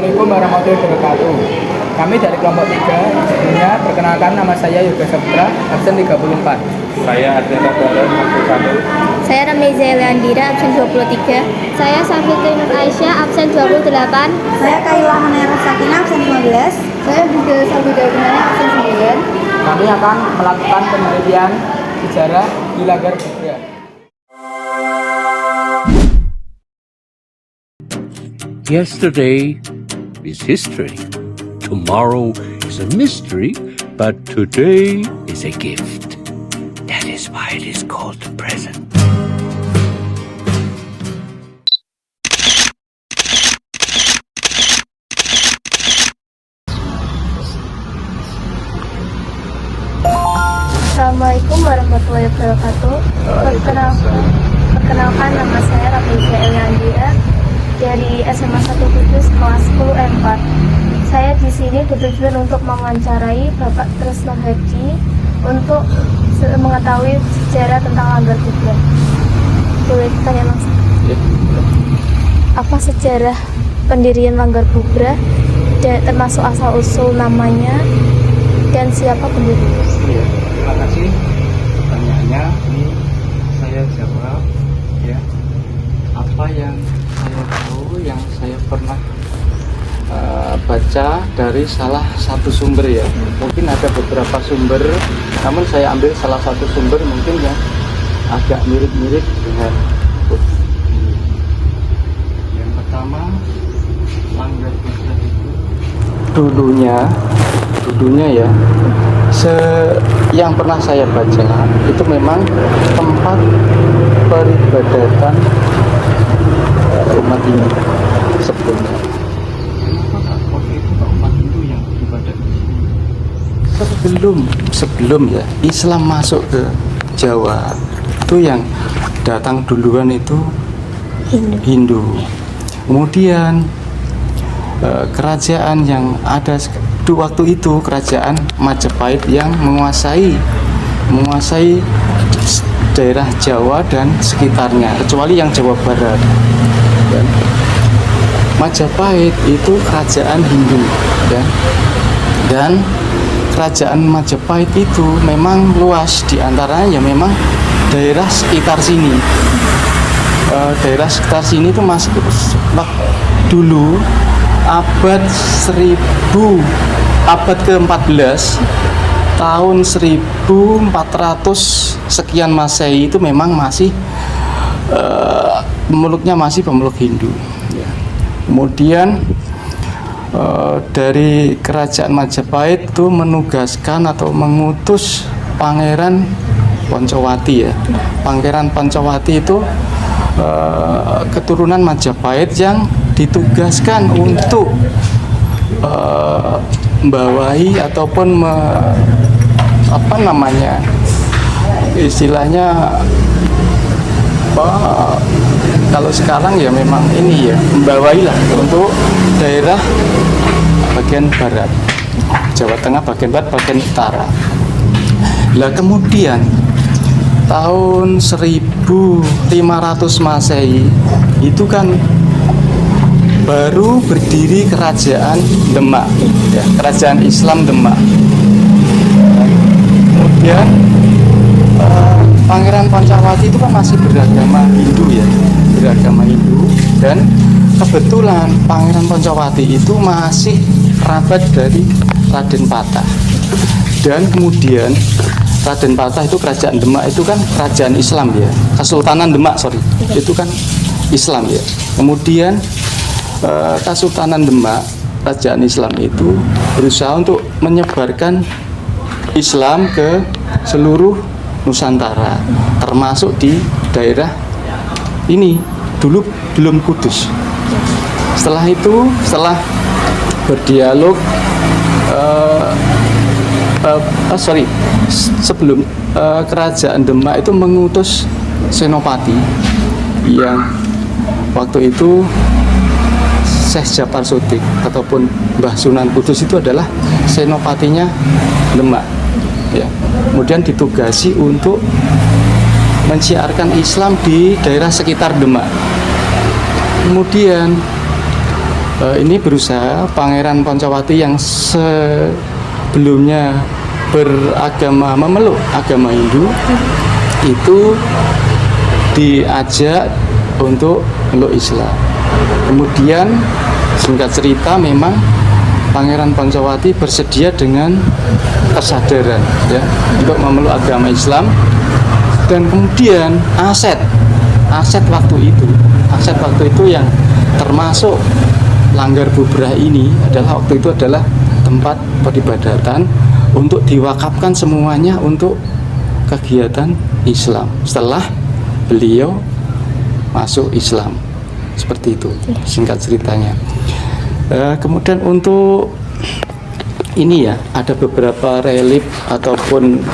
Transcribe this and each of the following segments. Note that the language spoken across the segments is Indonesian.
Assalamualaikum warahmatullahi wabarakatuh. Kami dari kelompok 3. Sebelumnya perkenalkan, nama saya Yoga Saputra, absen 34. Saya Adrian Tabaran, absen 1. Saya Ramiza Leandira, absen 23. Saya Safitri Nur Aisyah, absen 28. Saya Kayla Hanera Sakina, absen 15. Saya juga Sabida Gunanya, absen 9. Kami akan melakukan penelitian sejarah di Langgar Bubra. Yesterday is history. Tomorrow is a mystery, but today is a gift. That is why it is called the present. Assalamualaikum warahmatullahi wabarakatuh. Perkenalkan, nama saya Ramiza Leandira dari SMA 1 Kudus kelas 10 M4. Saya di sini bertujuan untuk mewawancarai Bapak Tresno Hadi untuk mengetahui sejarah tentang Langgar Bubra. Boleh tanya langsung? Ya. Apa sejarah pendirian Langgar Bubra, dan termasuk asal usul namanya dan siapa pendirinya? Ya, terima kasih pertanyaannya. Ini saya jawab ya. Apa yang saya tahu, yang saya pernah baca dari salah satu sumber ya. Mungkin ada beberapa sumber, namun saya ambil salah satu sumber mungkin yang agak mirip-mirip dengan ini. Yang pertama, Langgar Bubra itu dulunya ya, yang pernah saya baca itu memang tempat peribadatan umat Hindu sebelumnya. Kenapa waktu itu umat Hindu yang beribadah di sini? Sebelum ya Islam masuk ke Jawa, itu yang datang duluan itu Hindu. Kemudian kerajaan yang ada waktu itu, kerajaan Majapahit yang menguasai daerah Jawa dan sekitarnya, kecuali yang Jawa Barat. Dan Majapahit itu kerajaan Hindu ya. Dan kerajaan Majapahit itu memang luas, diantaranya ya memang daerah sekitar sini. Daerah sekitar sini itu masih dulu abad ke-14, tahun 1400 sekian Masehi itu memang masih pemeluknya masih pemeluk Hindu ya. Kemudian dari kerajaan Majapahit itu menugaskan atau mengutus Pangeran Pancawati ya. Pangeran Pancawati itu keturunan Majapahit yang ditugaskan untuk membawahi ataupun istilahnya kalau sekarang ya memang ini ya, membawahi lah untuk daerah bagian barat Jawa Tengah, bagian barat, bagian utara. Lah kemudian tahun 1500 Masehi itu kan baru berdiri kerajaan Demak ya, kerajaan Islam Demak. Kemudian Pangeran Pancawati itu kan masih beragama Hindu ya, dan kebetulan Pangeran Pancawati itu masih kerabat dari Raden Patah. Dan kemudian Raden Patah itu kerajaan Demak itu kan kerajaan Islam ya, Kesultanan Demak itu kan Islam ya. Kemudian Kesultanan Demak, kerajaan Islam itu berusaha untuk menyebarkan Islam ke seluruh Nusantara, termasuk di daerah ini dulu belum Kudus. Setelah itu, setelah berdialog sebelum kerajaan Demak itu mengutus Senopati yang waktu itu Syekh Japar Sotik ataupun Mbah Sunan Kudus itu adalah senopatinya Demak ya. Kemudian ditugasi untuk menciarkan Islam di daerah sekitar Demak. Kemudian ini berusaha Pangeran Poncowati yang sebelumnya memeluk agama Hindu itu diajak untuk meluk Islam. Kemudian singkat cerita memang Pangeran Poncowati bersedia dengan kesadaran ya untuk memeluk agama Islam, dan kemudian aset waktu itu yang termasuk Langgar Bubrah ini adalah waktu itu adalah tempat peribadatan untuk diwakafkan semuanya untuk kegiatan Islam setelah beliau masuk Islam, seperti itu singkat ceritanya. Kemudian untuk ini ya, ada beberapa relief ataupun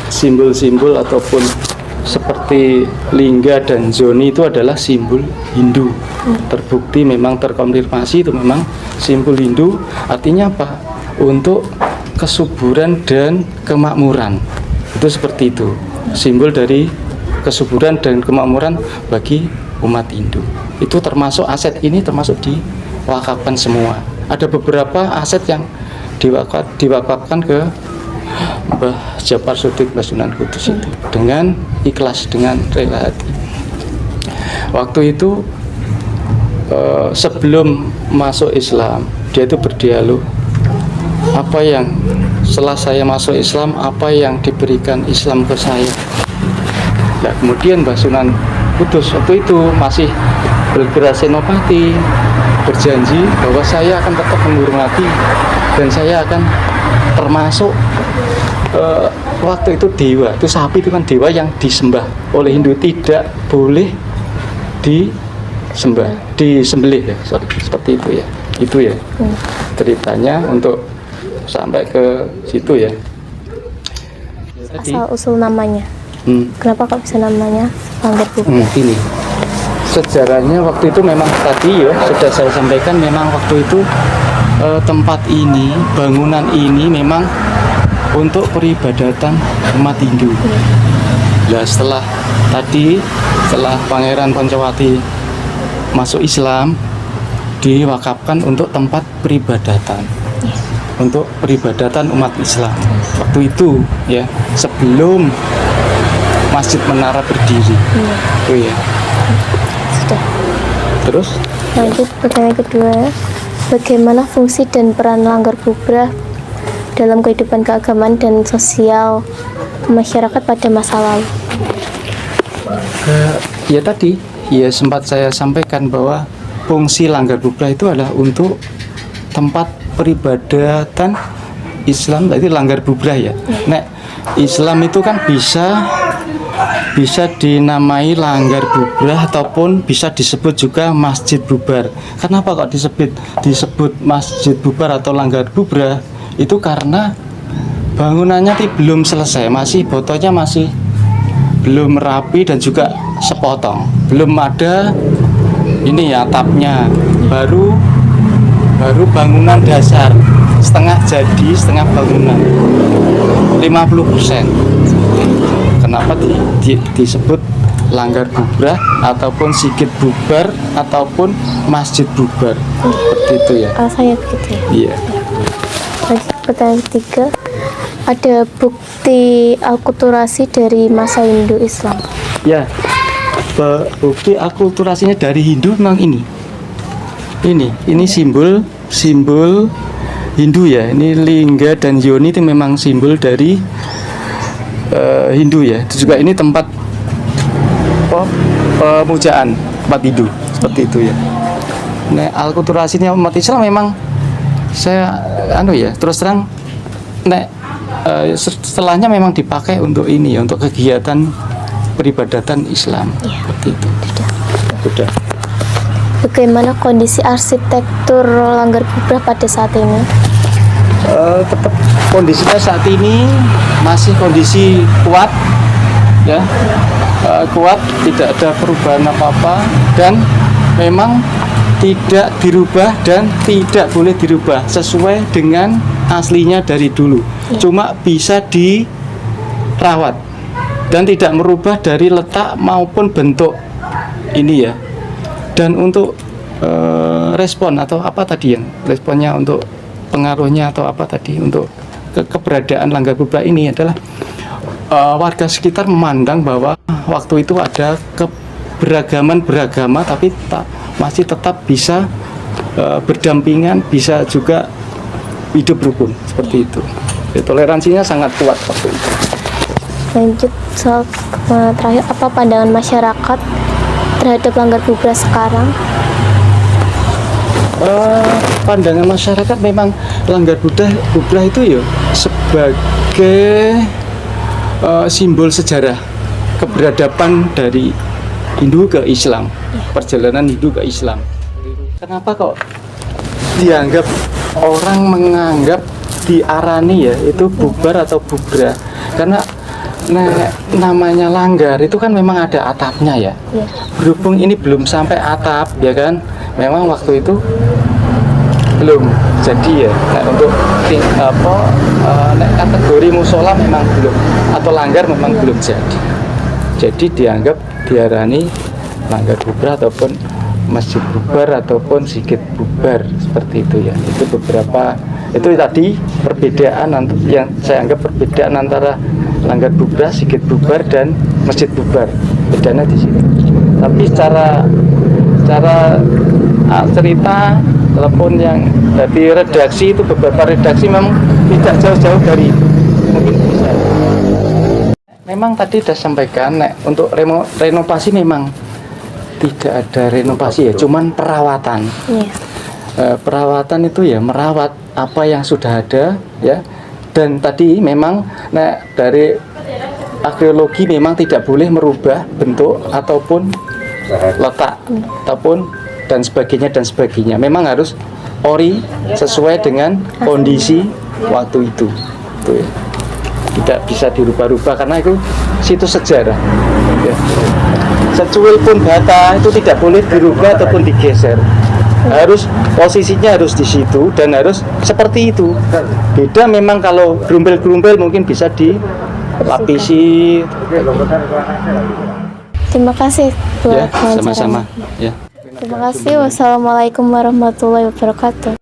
simbol-simbol ataupun seperti lingga dan zoni itu adalah simbol Hindu. Terbukti memang terkonfirmasi itu memang simbol Hindu. Artinya apa? Untuk kesuburan dan kemakmuran. Itu seperti itu. Simbol dari kesuburan dan kemakmuran bagi umat Hindu. Itu termasuk aset ini termasuk diwakafkan semua. Ada beberapa aset yang diwakafkan ke Mbah Japar Sodik Mbah Sunan Kudus itu dengan ikhlas, dengan rela hati. Waktu itu sebelum masuk Islam dia itu berdialog, apa yang setelah saya masuk Islam, apa yang diberikan Islam ke saya. Nah, kemudian Mbah Sunan Kudus waktu itu masih bergerak senopati, berjanji bahwa saya akan tetap menghormati dan saya akan termasuk waktu itu dewa, itu sapi itu kan dewa yang disembah oleh Hindu, tidak boleh disembelih ya, seperti itu ya. Itu ya ceritanya untuk sampai ke situ ya. Asal usul namanya. Kenapa kok bisa namanya Langgar Bubrah? Ini sejarahnya waktu itu memang tadi ya sudah saya sampaikan, memang waktu itu tempat ini, bangunan ini memang untuk peribadatan umat Hindu. Nah, setelah Pangeran Poncowati masuk Islam, diwakafkan untuk tempat peribadatan, untuk peribadatan umat Islam. Waktu itu ya, sebelum Masjid Menara berdiri. Oh ya. Sudah. Terus? Lanjut pertanyaan kedua, bagaimana fungsi dan peran Langgar Bubrah dalam kehidupan keagamaan dan sosial masyarakat pada masa lalu? Ya tadi, ya sempat saya sampaikan bahwa fungsi Langgar Bubrah itu adalah untuk tempat peribadatan Islam, tadi Langgar Bubrah ya. Nek Islam itu kan bisa dinamai Langgar Bubrah ataupun bisa disebut juga Masjid Bubar. Kenapa kok disebut Masjid Bubar atau Langgar Bubrah? Itu karena bangunannya belum selesai, botolnya masih belum rapi dan juga sepotong, belum ada ini ya atapnya, baru bangunan dasar, setengah jadi, setengah bangunan 50%. Kenapa disebut Langgar Bubrah ataupun Sigit Bubar ataupun Masjid Bubar, seperti itu ya. Alasannya begitu ya? Iya. Lanjut pertanyaan ketiga, ada bukti akulturasi dari masa Hindu Islam? Ya, bukti akulturasinya dari Hindu memang ini simbol Hindu ya. Ini lingga dan yoni itu memang simbol dari Hindu ya. Itu juga ini tempat pemujaan tempat Hindu, seperti itu ya. Nah, akulturasinya umat Islam memang saya terus terang setelahnya memang dipakai untuk ini ya, untuk kegiatan peribadatan Islam, seperti itu. Sudah. Bagaimana kondisi arsitektur Langgar Bubrah pada saat ini? Tetap kondisinya saat ini masih kondisi kuat ya, kuat, tidak ada perubahan apa-apa, dan memang tidak dirubah dan tidak boleh dirubah, sesuai dengan aslinya dari dulu. Cuma bisa dirawat dan tidak merubah dari letak maupun bentuk ini ya. Dan untuk respon atau apa tadi yang responnya untuk pengaruhnya atau apa tadi untuk keberadaan Langgar Bubrah ini adalah warga sekitar memandang bahwa waktu itu ada keberagaman beragama tapi masih tetap bisa berdampingan, bisa juga hidup rukun seperti itu. Toleransinya sangat kuat waktu itu. Lanjut soal terakhir, apa pandangan masyarakat terhadap Langgar Bubrah sekarang? Pandangan masyarakat memang Langgar Bubrah itu ya sebagai simbol sejarah keberadaban dari Hindu ke Islam, perjalanan Hindu ke Islam. Kenapa kok dianggap orang menganggap diarani ya itu bubar atau bubrah? Karena namanya langgar itu kan memang ada atapnya ya. Berhubung ini belum sampai atap ya kan, memang waktu itu belum jadi ya. Nah, untuk kategori musola memang belum, atau langgar memang belum jadi. Jadi dianggap diarani Langgar Bubrah ataupun masjid bubar ataupun sikit bubar seperti itu ya. Itu beberapa, itu tadi perbedaan yang saya anggap perbedaan antara Langgar Bubrah, sikit bubar dan masjid bubar. Bedanya di sini. Tapi secara cerita telepon yang dari redaksi itu beberapa redaksi memang tidak jauh-jauh dari mungkin bisa. Memang tadi sudah sampaikan untuk renovasi memang tidak ada renovasi ya, cuman perawatan. Perawatan itu ya merawat apa yang sudah ada ya. Dan tadi memang dari arkeologi memang tidak boleh merubah bentuk ataupun letak ataupun dan sebagainya. Memang harus ori sesuai dengan kondisi waktu itu. Tuh ya. Tidak bisa dirubah-rubah karena itu situs sejarah. Ya. Secuil pun bata itu tidak boleh dirubah ataupun digeser. Harus posisinya harus di situ dan harus seperti itu. Beda memang kalau gerumbel-gerumbel mungkin bisa dilapisi. Terima kasih buat Ya, sama-sama. Ya. Terima kasih. Wassalamualaikum warahmatullahi wabarakatuh.